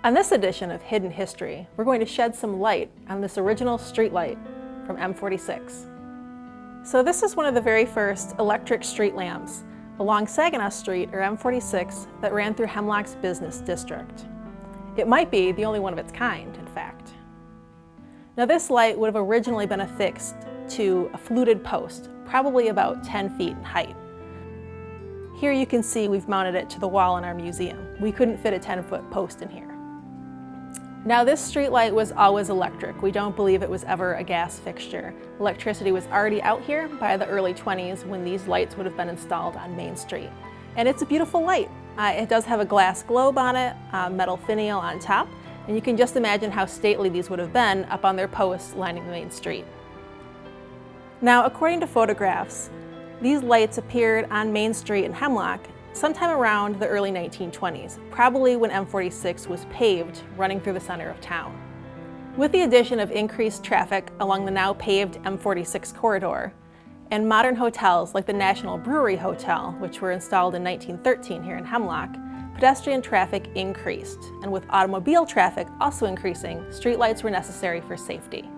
On this edition of Hidden History, we're going to shed some light on this original streetlight from M46. So this is one of the very first electric street lamps along Saginaw Street, or M46, that ran through Hemlock's business district. It might be the only one of its kind, in fact. Now this light would have originally been affixed to a fluted post, probably about 10 feet in height. Here you can see we've mounted it to the wall in our museum. We couldn't fit a 10-foot post in here. Now this streetlight was always electric. We don't believe it was ever a gas fixture. Electricity was already out here by the early 20s when these lights would have been installed on Main Street. And it's a beautiful light. It does have a glass globe on it, metal finial on top, and you can just imagine how stately these would have been up on their posts lining the main street. Now, according to photographs, these lights appeared on Main Street in Hemlock sometime around the early 1920s, probably when M46 was paved running through the center of town. With the addition of increased traffic along the now paved M46 corridor, and modern hotels like the National Brewery Hotel, which were installed in 1913 here in Hemlock, pedestrian traffic increased, and with automobile traffic also increasing, streetlights were necessary for safety.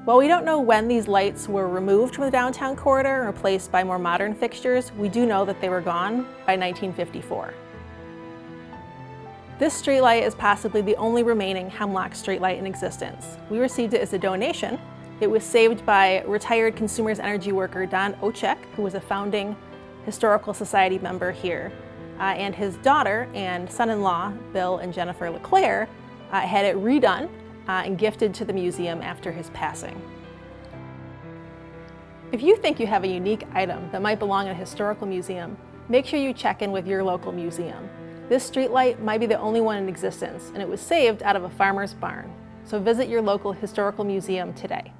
While we don't know when these lights were removed from the downtown corridor and replaced by more modern fixtures, we do know that they were gone by 1954. This streetlight is possibly the only remaining Hemlock streetlight in existence. We received it as a donation. It was saved by retired Consumers Energy worker Don Ochek, who was a founding Historical Society member here, and his daughter and son-in-law, Bill and Jennifer LeClaire, had it redone and gifted to the museum after his passing. If you think you have a unique item that might belong in a historical museum, make sure you check in with your local museum. This streetlight might be the only one in existence, and it was saved out of a farmer's barn. So visit your local historical museum today.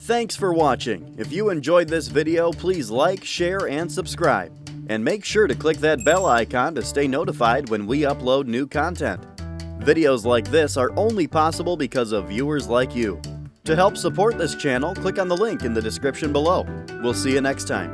Thanks for watching. If you enjoyed this video, please like, share, and subscribe. And make sure to click that bell icon to stay notified when we upload new content. Videos like this are only possible because of viewers like you. To help support this channel, click on the link in the description below. We'll see you next time.